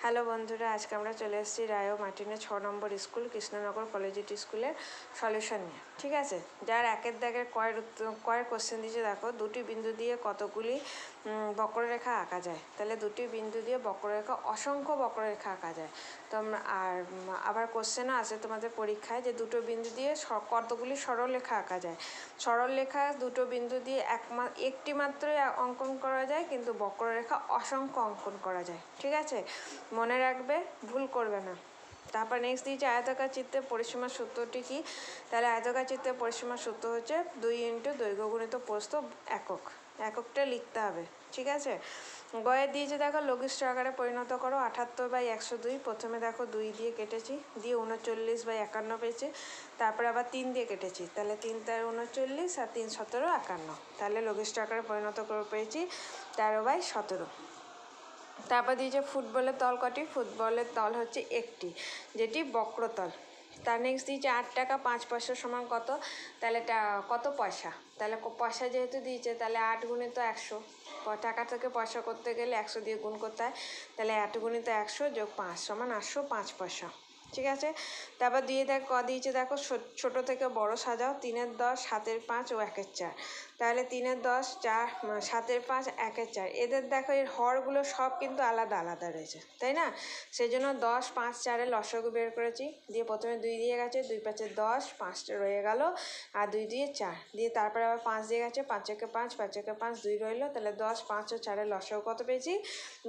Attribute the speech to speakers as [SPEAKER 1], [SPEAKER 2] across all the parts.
[SPEAKER 1] Hello বন্ধুরা, আজকে আমরা চলে এসেছি রায় ও মার্টিনের 6 নম্বর স্কুল কৃষ্ণনগর কলেজিয়েট স্কুলের সলিউশন নিয়ে। ঠিক আছে, যার একের দাগের কয়ের কোশ্চেন দিয়েছে। দেখো, দুটি বিন্দু দিয়ে কতগুলি বক্ররেখা আঁকা যায়। তাহলে দুটি বিন্দু দিয়ে বক্ররেখা, অসংখ্য বক্ররেখা আঁকা যায়। তোমরা আবার কোশ্চেনও আছে তোমাদের পরীক্ষায় যে দুটো বিন্দু দিয়ে কতগুলি সরলরেখা আঁকা যায়। সরলরেখা দুটো বিন্দু দিয়ে একটি মাত্রই অঙ্কন করা যায়, কিন্তু বক্ররেখা অসংখ্য অঙ্কন করা যায়। ঠিক আছে, মনে রাখবে, ভুল করবে না। তারপর নেক্সট দিয়েছে আয়তাকার চিত্রে পরিসীমার সূত্রটি কি। তাহলে আয়তাকার চিত্রে পরিসীমার সূত্র হচ্ছে 2 × দৈর্ঘ্য গুণিত প্রস্থ এককটা লিখতে হবে। ঠিক আছে, গয়ে দিয়েছে দেখো লঘিষ্ঠ আকারে পরিণত করো 78/102। প্রথমে দেখো 2 দিয়ে কেটেছি, দিয়ে 39/51 পেয়েছি। তারপরে আবার 3 দিয়ে কেটেছি, তাহলে 3 × 39 আর 3 × 17 51। তাহলে লঘিষ্ঠ আকারে পরিণত করে পেয়েছি 13/17। তারপর দিয়েছে ফুটবলের তল কটি। ফুটবলের তল হচ্ছে একটি, যেটি বক্রতল। তার নেক্সট দিয়েছে 8 টাকা 5 পয়সা সমান কত। তাহলে কত পয়সা, তাহলে পয়সা যেহেতু দিয়েছে তাহলে 8 × 100। টাকা থেকে পয়সা করতে গেলে 100 দিয়ে গুণ করতে হয়। তাহলে 8 × 100 + 5 = 805 পয়সা। ঠিক আছে, তারপর দিয়েছে দেখো ছোট থেকে বড় সাজাও। 3 × 10, 7 × 5 ও 1 × 4। তাহলে 3 × 10, 4, 7 × 5, 1 × 4। এদের দেখো এর হরগুলো সব কিন্তু আলাদা আলাদা রয়েছে, তাই না? সেই জন্য 10, 5, 4-এর লসাগু বের করেছি। দিয়ে প্রথমে 2 দিয়ে গেছে, 2 × 5 = 10, 5টা রয়ে গেল, আর 2 দিয়ে 4। দিয়ে তারপরে আবার 5 দিয়ে গেছে, 5 × 5, 5 × 5, 2 রইল। তাহলে 10, 5 ও 4-এর লসাগু কত পেয়েছি?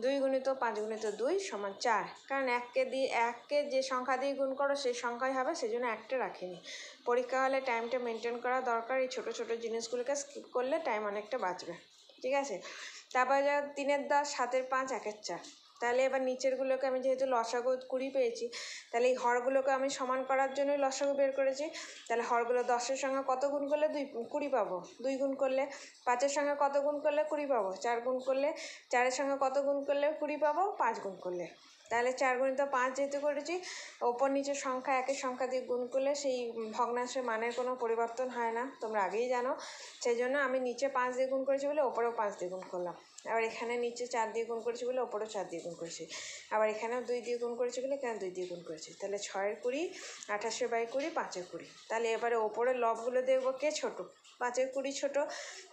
[SPEAKER 1] 2 × 5 × 2 = 4। কারণ এককে যে সংখ্যা দিয়ে গুণ করো সেই সংখ্যাই হবে, সেই জন্য একটা রাখিনি। পরীক্ষা হলে টাইমটা মেনটেন করা দরকার। এই ছোটো ছোটো জিনিসগুলোকে স্কিপ করলে টাইম অনেকটা বাঁচবে। ঠিক আছে, তারপরে 3 × 10, 7 × 5, 1 × 4। তাহলে এবার নিচেরগুলোকে আমি যেহেতু লসাগু 20 পেয়েছি, তাহলে এই হরগুলোকে আমি সমান করার জন্যই লসাগু বের করেছি। তাহলে হরগুলো 10-এর সঙ্গে কত গুণ করলে 20 পাবো? 2 গুণ করলে। 5-এর সঙ্গে কত গুণ করলে 20 পাবো? 4 গুণ করলে। 4-এর সঙ্গে কত গুণ করলে 20 পাবো? 5 গুণ করলে। তাহলে 4 × 5 যেহেতু করেছি, ওপর নিচের সংখ্যা একই সংখ্যা দিয়ে গুণ করলে সেই ভগ্নাংশের মানের কোনো পরিবর্তন হয় না, তোমরা আগেই জানো। সেই জন্য আমি নিচে 5 দিয়ে গুণ করেছি বলে ওপরেও 5 দিয়ে গুণ করলাম। আবার এখানে নিচে 4 দিয়ে গুণ করেছি বলে ওপরেও 4 দিয়ে গুণ করেছি। আবার এখানেও 2 দিয়ে গুণ করেছি বলে এখানে 2 দিয়ে গুণ করেছি। তাহলে 6 × 20, 28/20, 5 × 20। তাহলে এবারে ওপরের লবগুলো দেখবো কে ছোটো। 5 × 20 ছোটো,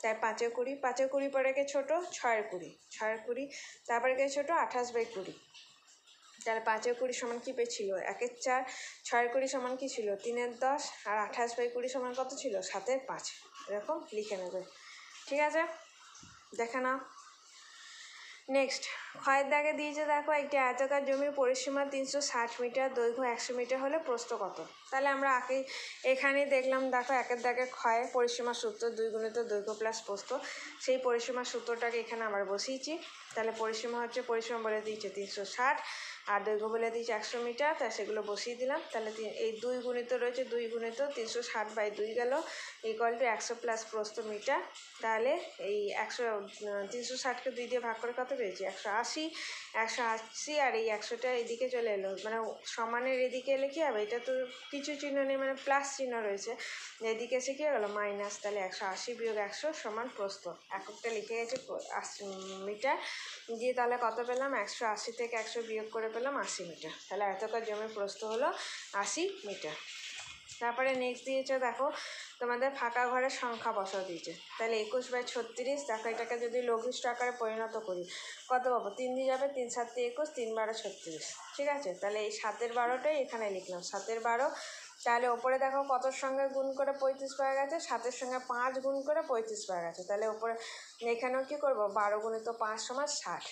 [SPEAKER 1] তাই 5 × 20। 5 × 20 পরে কে ছোটো? 6 × 20। 6 × 20 তারপরে কে ছোটো? 28/20। তাহলে 5 × 20 সমান কী পেয়েছিল? 1 × 4। 6 × 20 সমান কী ছিল? 3 × 10। আর 28/20 সমান কত ছিল? 7 × 5। এরকম লিখে নেবে। ঠিক আছে, দেখে নাও। নেক্সট, ক্ষয়ের দাগে দিয়েছে দেখো একটি আয়তাকার জমির পরিসীমা 360 মিটার, দৈর্ঘ্য 100 মিটার হলে প্রস্থ কত। তাহলে আমরা এখানেই দেখলাম, দেখো একের দাগে ক্ষয়ের পরিসীমা সূত্র 2 × দৈর্ঘ্য + প্রস্থ। সেই পরিসীমা সূত্রটাকে এখানে আবার বসিয়েছি। তাহলে পরিসীমা বলে দিয়েছে 360, আর দৈর্ঘ্য বলে দিয়েছে 100 মিটার। তাই সেগুলো বসিয়ে দিলাম। তাহলে এই 2 গুণিত রয়েছে, 2 × 360/2 গেল = 100 + প্রস্থ মিটার। তাহলে এই 360কে 2 দিয়ে ভাগ করে কত পেয়েছি? 180। 180, আর এই 100টা এদিকে চলে এলো, মানে সমানের এদিকে এলে কী হবে? এটা তো কিছু চিহ্ন নেই, মানে প্লাস চিহ্ন রয়েছে, এদিকে এসে কী হলো? মাইনাস। তাহলে 180 - 100 = প্রস্থ। এককটা লিখে গেছে মিটার। দিয়ে তাহলে কত পেলাম? 180 থেকে 100 বিয়োগ করে পেলাম 80 মিটার। তাহলে আয়তাকার জমির প্রস্থ হলো 80 মিটার। তারপরে নেক্সট দিয়েছে দেখো তোমাদের ফাঁকা ঘরের সংখ্যা বসাও দিয়েছে। তাহলে 21/36। দেখো এটাকে যদি লঘিষ্ঠ আকারে পরিণত করি কত পাবো? 3 দিয়ে যাবে, 3 × 7 = 21, 3 × 12 = 36। ঠিক আছে, তাহলে এই 7 × 12টাই এখানে লিখলাম, 7 × 12। তাহলে ওপরে দেখো কতর সঙ্গে গুণ করে 35 পাওয়া গেছে? 7-এর সঙ্গে 5 গুণ করে 35 পাওয়া গেছে। তাহলে ওপরে এখানেও কী করবো? 12 × 5 = 60।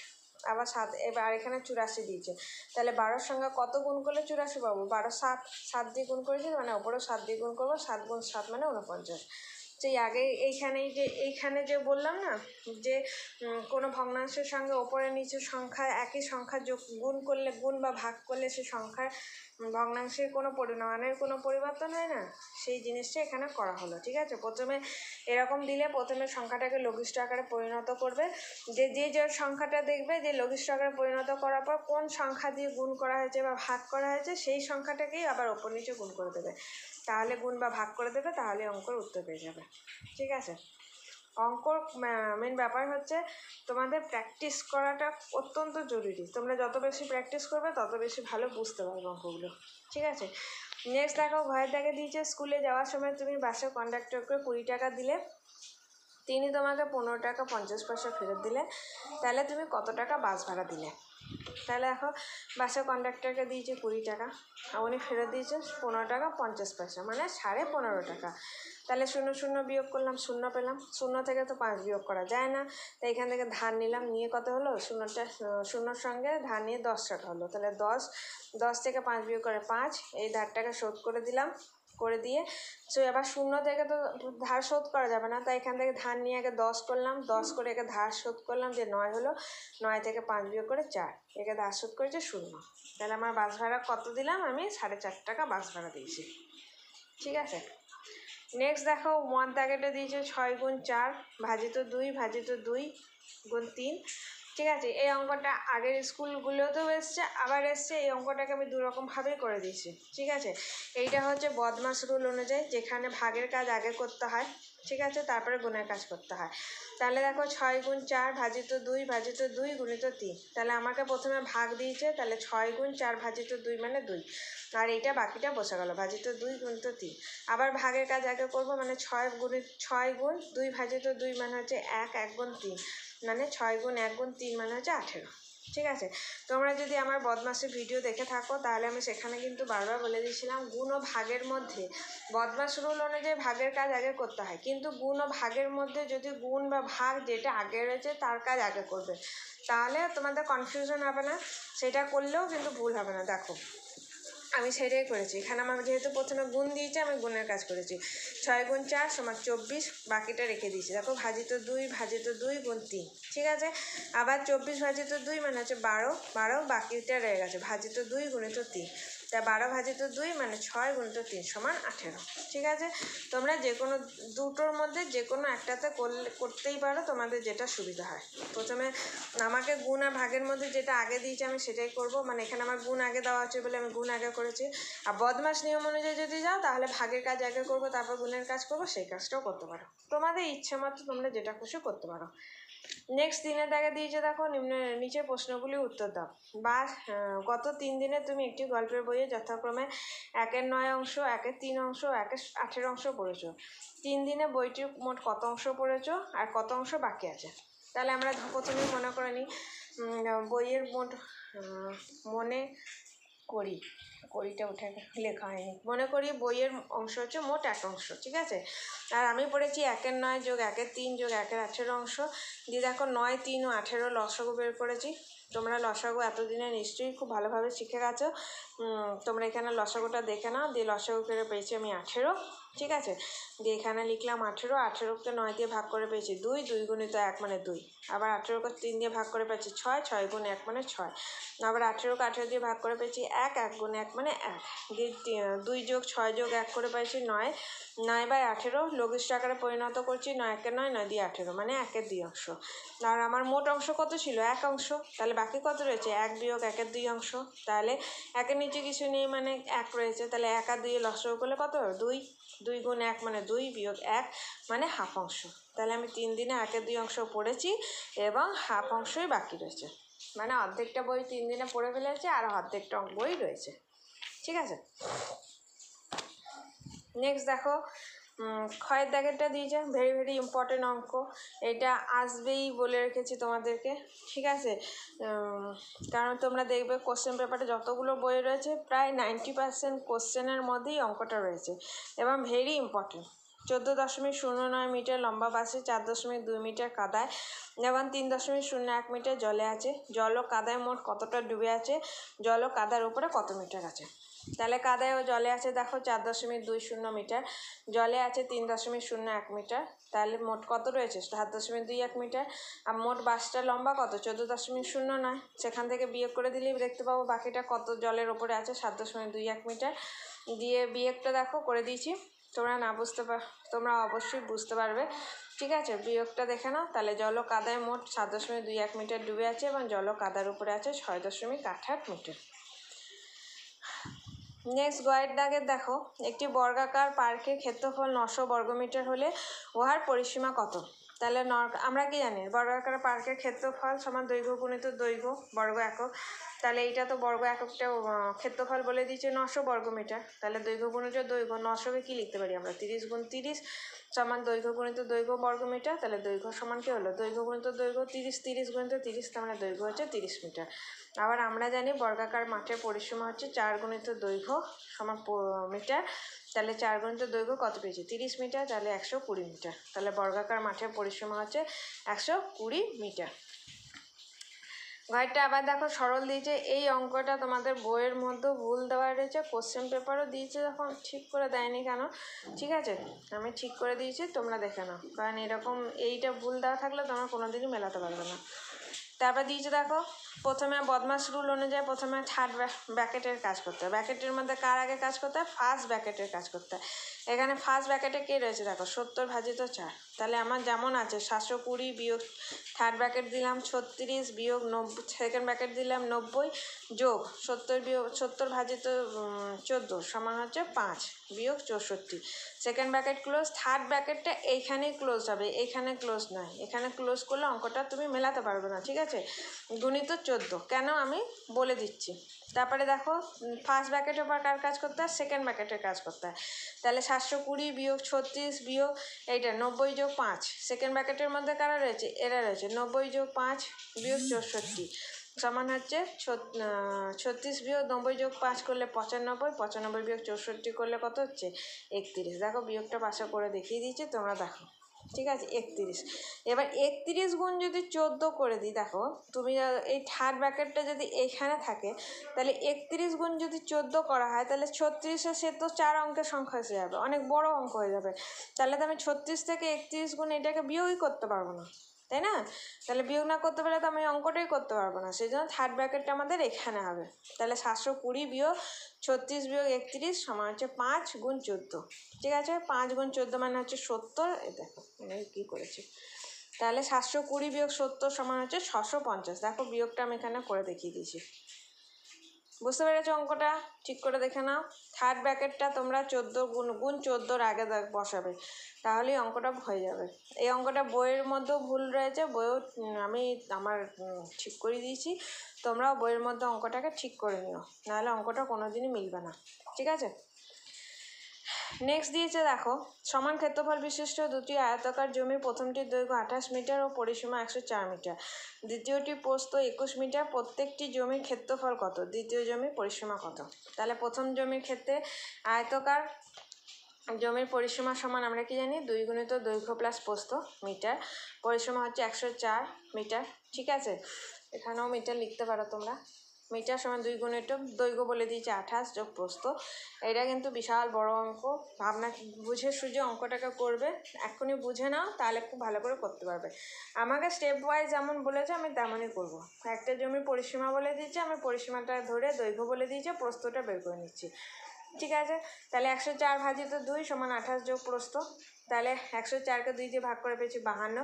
[SPEAKER 1] আবার 7, এবার এখানে 84 দিয়েছে। তাহলে 12-র সঙ্গে কত গুণ করলে 84 পাবো? 12 × 7, 7 দিয়ে গুণ করেছি, মানে ওপরেও 7 দিয়ে গুণ করবো। 7 × 7 = 49। সেই আগে এইখানে যে বললাম না যে কোনো ভগ্নাংশের সঙ্গে ওপরে নিচের সংখ্যা একই সংখ্যা গুণ করলে, গুণ বা ভাগ করলে সে সংখ্যার ভগ্নাংশের কোনো মানের কোনো পরিবর্তন হয় না, সেই জিনিসটা এখানে করা হলো। ঠিক আছে, প্রথমে এরকম দিলে প্রথমে সংখ্যাটাকে লঘিষ্ঠ আকারে পরিণত করবে। যে সংখ্যাটা দেখবে যে লঘিষ্ঠ আকারে পরিণত করার পর কোন সংখ্যা দিয়ে গুণ করা হয়েছে বা ভাগ করা হয়েছে, সেই সংখ্যাটাকেই আবার ওপর নিচে গুণ করে দেবে। তাহলে গুণ বা ভাগ করে দেবে, তাহলে অঙ্কের উত্তর পেয়ে যাবে। ঠিক আছে, অঙ্কর মেন ব্যাপার হচ্ছে তোমাদের প্র্যাকটিস করাটা অত্যন্ত জরুরি। তোমরা যত বেশি প্র্যাকটিস করবে তত বেশি ভালো বুঝতে পারবে অঙ্কগুলো, ঠিক আছে। নেক্সট দেখো, ঘরের দাগে দিয়েছে স্কুলে যাওয়ার সময় তুমি বাসের কন্ডাক্টরকে 20 টাকা দিলে, তিনি তোমাকে 15 টাকা 50 পয়সা ফেরত দিলে, তাহলে তুমি কত টাকা বাস ভাড়া দিলে? তাহলে দেখো, বাসের কন্ডাক্টরকে দিয়েছে 20 টাকা আর উনি ফেরত দিয়েছে 15 টাকা 50 পয়সা, মানে 15.5 টাকা। তাহলে 0 0 বিয়োগ করলাম, 0 পেলাম। 0 থেকে তো 5 বিয়োগ করা যায় না, তাই এখান থেকে ধার নিলাম, নিয়ে কত হলো, 0-0 সঙ্গে ধার নিয়ে 10 টাকা হলো। তাহলে 10 থেকে 5 বিয়োগ করে 5, এই ধারটাকে শোধ করে দিলাম। করে দিয়ে এবার 0 থেকে তো ধার শোধ করা যাবে না, তাই এখান থেকে ধার নিয়ে আগে 10 করলাম, 10 করে একে ধার শোধ করলাম, যে 9 হলো। 9 থেকে 5 বিয়োগ করে 4, একে ধার শোধ করেছে 0। তাহলে আমার বাস ভাড়া কত দিলাম, আমি 4.5 টাকা বাস ভাড়া দিয়েছি, ঠিক আছে। নেক্সট দেখো, মদ দাগেটা দিয়েছে 6 গুণ 4 ভাজিত 2 ভাজিত 2 গুণ 3, ঠিক আছে। এই অঙ্কটা আগের স্কুলগুলোতেও এসছে, আবার এসছে। এই অঙ্কটাকে আমি দুরকমভাবেই করে দিয়েছি, ঠিক আছে। এইটা হচ্ছে বদমাস রুল অনুযায়ী, যেখানে ভাগের কাজ আগে করতে হয়, ঠিক আছে, তারপরে গুণের কাজ করতে হয়। তাহলে দেখো 6 গুণ 4 ভাজিত 2 ভাজিত 2 গুণিত 3, তাহলে আমাকে প্রথমে ভাগ দিয়েছে, তাহলে 6 গুণ 4 ভাজিত 2 মানে 2, আর এইটা বাকিটা বসে গেল ভাজিত 2 গুণিত 3। আবার ভাগের কাজ আগে করবো, মানে 6 গুণ 2 ভাজিত 2 মানে হচ্ছে 1 গুণ 3, মানে 6 গুণ 1 গুণ 3 মানে হচ্ছে 18, ঠিক আছে। তোমরা যদি আমার বদমাসের ভিডিও দেখে থাকো, তাহলে আমি সেখানে কিন্তু বারবার বলে দিয়েছিলাম, গুণ ও ভাগের মধ্যে বদমাস রুল অনুযায়ী ভাগের কাজ আগে করতে হয়, কিন্তু গুণ ও ভাগের মধ্যে যদি গুণ বা ভাগ যেটা আগে রয়েছে তার কাজ আগে করবে, তাহলে তোমাদের কনফিউশন হবে না, সেটা করলেও কিন্তু ভুল হবে না। দেখো, আমি সেটাই করেছি। এখানে আমার যেহেতু প্রথমে গুণ দিয়েছে, আমি গুণের কাজ করেছি। 6 গুণ 4 সমান 24, বাকিটা রেখে দিয়েছি। দেখো, ভাজিত 2 গুণ 3, ঠিক আছে। আবার 24 ভাজিত 2 মানে হচ্ছে 12, বাকিটা রয়ে গেছে ভাজিত 2 গুণিত 3, তা 12 ভাজিত 2 মানে 6 গুণিত 3 সমান 18, ঠিক আছে। তোমরা যে কোনো দুটোর মধ্যে যে কোনো একটাতে করতেই পারো, তোমাদের যেটা সুবিধা হয়। প্রথমে আমাকে গুণ আর ভাগের মধ্যে যেটা আগে দিয়েছে আমি সেটাই করব, মানে এখানে আমার গুণ আগে দেওয়া আছে বলে আমি গুণ আগে করেছি। আর বদমাস নিয়ম অনুযায়ী যদি যাও, তাহলে ভাগের কাজ আগে করবো, তারপর গুণের কাজ করবো, সেই কাজটাও করতে পারো। তোমাদের ইচ্ছে মতো তোমরা যেটা খুশি করতে পারো। নেক্সট দিনের দাগে দিয়েছে, দেখো, নিচে প্রশ্নগুলি উত্তর দাও। বা গত 3 দিনে তুমি একটি গল্পের বইয়ে যথাক্রমে 1-এর 9 অংশ, 1-এর 3 অংশ, 1-এর 18 অংশ পড়েছো। 3 দিনে বইটির মোট কত অংশ পড়েছো আর কত অংশ বাকি আছে? তাহলে আমরা প্রথমেই মনে করে নিই, বইয়ের মোট মনে করিটা উঠে লেখা হয়নি, মনে করি বইয়ের অংশ হচ্ছে মোট 1 অংশ, ঠিক আছে। আর আমি পড়েছি 1-এর 9 যোগ 1-এর 3 যোগ 1-এর 18 অংশ দিয়ে, দেখো 9, 3 ও 18 লসাগু বের করেছি। তোমরা লসাগু এতদিনে নিশ্চয়ই খুব ভালোভাবে শিখে গেছো। তোমরা এখানে লসাগুটা দেখে নাও, দিয়ে লসাগু করে পেয়েছি আমি 18, ঠিক আছে। দিয়ে এখানে লিখলাম 18, 18কে 9 দিয়ে ভাগ করে পেয়েছি 2, 2 গুণিত 1 মানে 2। আবার 18কে 3 দিয়ে ভাগ করে পেয়েছি 6, 6 গুণ 1 মানে 6। আবার 18কে 18 দিয়ে ভাগ করে পেয়েছি 1, 1 গুণ 1 মানে 1। দিয়ে 2 যোগ 6 যোগ 1 করে পেয়েছি 9, 9/18 লঘিষ্ঠ আকারে পরিণত করছি। 9-একে 9, 9 দিয়ে 18 মানে 1-এর 2 অংশ। আর আমার মোট অংশ কত ছিল? 1 অংশ। তাহলে বাকি কত রয়েছে? 1 বিয়োগ 1-এর 2 অংশ। তাহলে 1-এর নিচে কিছু নেই, মানে 1 রয়েছে। তাহলে 1 আর 2 লসাগু করলে কত? 2। 2 গুণ 1 মানে 2 বিয়োগ 1 মানে হাফ অংশ। তাহলে আমি 3 দিনে 1-এর 2 অংশ পড়েছি এবং হাফ অংশই বাকি রয়েছে, মানে অর্ধেকটা বই 3 দিনে পড়ে ফেলেছে আর অর্ধেকটা বই রয়েছে, ঠিক আছে। নেক্সট দেখো, ক্ষয়ের দাগেরটা দিয়েছে, ভেরি ভেরি ইম্পর্টেন্ট অঙ্ক, এটা আসবেই বলে রেখেছি তোমাদেরকে, ঠিক আছে। কারণ তোমরা দেখবে কোশ্চেন পেপারে যতগুলো বই রয়েছে প্রায় 90% কোশ্চেনের মধ্যেই অঙ্কটা রয়েছে এবং ভেরি ইম্পর্টেন্ট। 14.09 মিটার লম্বা বাসে 4.2 মিটার কাদায় এবং 3.01 মিটার জলে আছে। জল ও কাদায় মোট কতটা ডুবে আছে? জল ও কাদার উপরে কত মিটার আছে? তাহলে কাদায় ও জলে আছে দেখো 4.20 মিটার, জলে আছে 3.01 মিটার, তাহলে মোট কত রয়েছে? 7.21 মিটার। আর মোট বাসটার লম্বা কত? 14.09, সেখান থেকে বিয়োগ করে দিলেই দেখতে পাবো বাকিটা কত জলের ওপরে আছে, 7.21 মিটার। দিয়ে বিয়োগটা দেখো করে দিয়েছি, তোমরা অবশ্যই বুঝতে পারবে, ঠিক আছে। বিয়োগটা দেখে নাও। তাহলে জল ও কাদায় মোট 7.21 মিটার ডুবে আছে এবং জল ও কাদার উপরে আছে 6.88 মিটার। নেক্সট গয়ের দাগের দেখো, একটি বর্গাকার পার্কের ক্ষেত্রফল 900 বর্গমিটার হলে উহার পরিসীমা কত? তাহলে আমরা কি জানি বর্গাকার পার্কের ক্ষেত্রফল সমান দৈর্ঘ্য গুণিত দৈর্ঘ্য বর্গ একক। তাহলে এইটা তো বর্গ এককটা ক্ষেত্রফল বলে দিয়েছে 900 বর্গমিটার। তাহলে দৈর্ঘ্য গুণিত দৈর্ঘ্য 900কে কী লিখতে পারি আমরা 30 গুণ 30 সমান দৈর্ঘ্য গুণিত দৈর্ঘ্য বর্গমিটার। তাহলে দৈর্ঘ্য সমান কী হলো দৈর্ঘ্য গুণিত দৈর্ঘ্য 30 30 গুণিত 30 তার মানে দৈর্ঘ্য হচ্ছে 30 মিটার। আবার আমরা জানি বর্গাকার মাঠের পরিসীমা হচ্ছে 4 গুণিত দৈর্ঘ্য সমান মিটার। তাহলে 4 গুণিত দৈর্ঘ্য কত পেয়েছি 30 মিটার, তাহলে 120 মিটার। তাহলে বর্গাকার মাঠের পরিসীমা হচ্ছে 120 মিটার। ঘরটা আবার দেখো সরল দিয়েছে। এই অঙ্কটা তোমাদের বইয়ের মধ্যে ভুল দেওয়া রয়েছে, কোশ্চেন পেপারও দিয়েছে, যখন ঠিক করে দেয়নি কেন, ঠিক আছে আমি ঠিক করে দিয়েছি, তোমরা দেখে নাও, কারণ এরকম এইটা ভুল দেওয়া থাকলে তোমরা কোনোদিনই মেলাতে পারবে না। তারপর দিয়েছে দেখো প্রথমে বদমাস রুল অনুযায়ী প্রথমে থার্ড ব্র্যাকেটের কাজ করতে হয়। ব্র্যাকেটের মধ্যে কার আগে কাজ করতে হয় ফার্স্ট ব্র্যাকেটের কাজ করতে হয়। এখানে ফার্স্ট ব্র্যাকেটে কে রয়েছে দেখো 70 ভাজিত 4। তাহলে আমার যেমন আছে 720 বিয়োগ থার্ড ব্র্যাকেট দিলাম 36 বিয়োগ 90, সেকেন্ড ব্র্যাকেট দিলাম 90 যোগ 70 ভাজিত 14 সমান হচ্ছে 5 বিয়োগ 64। সেকেন্ড ব্র্যাকেট ক্লোজ, থার্ড ব্র্যাকেটটা এইখানেই ক্লোজ হবে, এইখানে ক্লোজ নয়। এখানে ক্লোজ করলে অঙ্কটা তুমি মেলাতে পারবে না, ঠিক আছে। গুণিত 14 কেন আমি বলে দিচ্ছি। তারপরে দেখো ফার্স্ট ব্র্যাকেটের উপর কার কাজ করতে হয় সেকেন্ড ব্র্যাকেটের কাজ করতে হয়। তাহলে 720 বিয়োগ 36 বিয়োগ এইটা 90 যোগ 5, সেকেন্ড ব্র্যাকেটের মধ্যে কারা রয়েছে এরা রয়েছে 90 যোগ 5 বিয়োগ 64 সমান হচ্ছে 36 বিয়োগ 90 যোগ 5 করলে 95, 95 বিয়োগ 64 করলে কত হচ্ছে 31। দেখো বিয়োগটা পাশে করে দেখিয়ে দিয়েছি, তোমরা দেখো, ঠিক আছে 31। এবার 31 গুণ যদি 14 করে দিই, দেখো তুমি এই থার্ড ব্র্যাকেটটা যদি এইখানে থাকে তাহলে 31 গুণ যদি 14 করা হয় তাহলে 36 সে তো 4 অঙ্কের সংখ্যা এসে যাবে, অনেক বড় অঙ্ক হয়ে যাবে। তাহলে তো আমি 36 থেকে 31 গুণ এটাকে বিয়োগই করতে পারবো না, তাই না। তাহলে বিয়োগ না করতে পারলে তো আমি অঙ্কটাই করতে পারবো না, সেই জন্য থার্ড ব্র্যাকেটটা আমাদের এখানে হবে। তাহলে 720 বিয়োগ 36 বিয়োগ 31 সমান হচ্ছে 5 গুণ 14, ঠিক আছে। 5 গুণ 14 মানে হচ্ছে 70। এই দেখো মানে কী করেছি, তাহলে 720 বিয়োগ 70 সমান হচ্ছে 650। দেখো বিয়োগটা আমি এখানে করে দেখিয়ে দিয়েছি, বুঝতে পেরেছো অঙ্কটা, ঠিক করে দেখে নাও। থার্ড ব্র্যাকেটটা তোমরা 14 গুণ 14 আগে বসাবে, তাহলেই অঙ্কটা হয়ে যাবে। এই অঙ্কটা বইয়ের মধ্যেও ভুল রয়েছে, বইও আমি আমার ঠিক করে দিয়েছি, তোমরাও বইয়ের মধ্যে অঙ্কটাকে ঠিক করে নিও, নাহলে অঙ্কটা কোনো দিনই মিলবে না, ঠিক আছে। নেক্সট দিয়েছে দেখো সমান ক্ষেত্রফল বিশিষ্ট দুটি আয়তাকার জমি, প্রথমটির দৈর্ঘ্য 28 মিটার ও পরিসীমা 104 মিটার, দ্বিতীয়টি প্রস্থ 21 মিটার, প্রত্যেকটি জমির ক্ষেত্রফল কত, দ্বিতীয় জমির পরিসীমা কত। তাহলে প্রথম জমির ক্ষেত্রে আয়তাকার জমির পরিসীমা সমান আমরা কি জানি 2 গুণিত দৈর্ঘ্য প্লাস প্রস্থ মিটার, পরিসীমা হচ্ছে 104 মিটার, ঠিক আছে। এখানেও মিটার লিখতে পারো তোমরা। মিটার সমান 2 গুণিত দৈর্ঘ্য বলে দিয়েছে 28 যোগ প্রস্থ। এটা কিন্তু বিশাল বড় অঙ্ক, ভাবনা বুঝে সুঝে অঙ্কটাকে করবে, এক্ষুনি বুঝে নাও তাহলে খুব ভালো করে করতে পারবে। আমাকে স্টেপ ওয়াইজ যেমন বলেছে আমি তেমনই করব। একটা জমির পরিসীমা বলে দিয়েছে, আমি পরিসীমাটা ধরে দৈর্ঘ্য বলে দিয়েছে, প্রস্থটা বের করে নিচ্ছি, ঠিক আছে। তাহলে 104 ভাজিত 2 সমান 28 যোগ প্রস্থ। তাহলে 104কে 2 দিয়ে ভাগ করে পেয়েছি 52,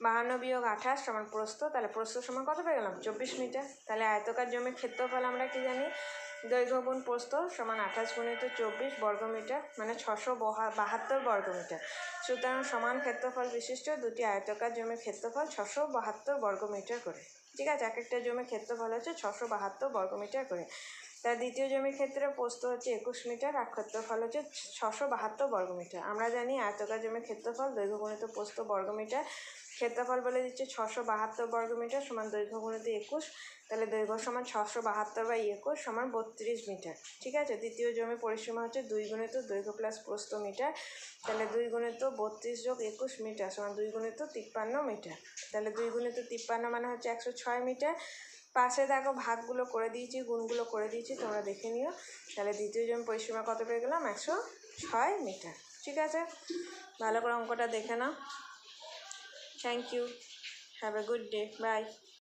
[SPEAKER 1] 52 বিয়োগ 28 সমান প্রস্থ। তাহলে প্রস্থ সমান কত পেয়ে গেলাম 24 মিটার। তাহলে আয়তকার জমির ক্ষেত্রফল আমরা কি জানি দৈর্ঘ্য গুণ প্রস্থ সমান 28 গুণিত 24 বর্গমিটার মানে 672 বর্গমিটার। সুতরাং সমান ক্ষেত্রফল বিশিষ্ট দুটি আয়তকার জমির ক্ষেত্রফল 672 বর্গমিটার করে, ঠিক আছে। এক একটা জমির ক্ষেত্রফল হচ্ছে 672 বর্গমিটার করে। তার দ্বিতীয় জমির ক্ষেত্রে প্রস্থ হচ্ছে 21 মিটার আর ক্ষেত্রফল হচ্ছে 672 বর্গমিটার। আমরা জানি আয়তকার জমির ক্ষেত্রফল দৈর্ঘ্য গুণিত প্রস্থ বর্গমিটার, ক্ষেত্রফল বলে দিচ্ছে 672 বর্গমিটার সমান দৈর্ঘ্য গুণিত 21, তাহলে দৈর্ঘ্য সমান 672/21 সমান 32 মিটার, ঠিক আছে। দ্বিতীয় জমির পরিসীমা হচ্ছে 2 গুণিত দৈর্ঘ্য প্লাস প্রস্থ মিটার, তাহলে 2 গুণিত 32 যোগ 21 মিটার সমান 2 গুণিত 53 মিটার। তাহলে 2 গুণিত 53 মানে হচ্ছে 106 মিটার। পাশে দেখো ভাগগুলো করে দিয়েছি, গুণগুলো করে দিয়েছি, তোমরা দেখে নিও। তাহলে দ্বিতীয় জমির পরিসীমা কত পেয়ে গেলাম 106 মিটার, ঠিক আছে। ভালো করে অঙ্কটা দেখে নাও। Thank you, have a good day, by.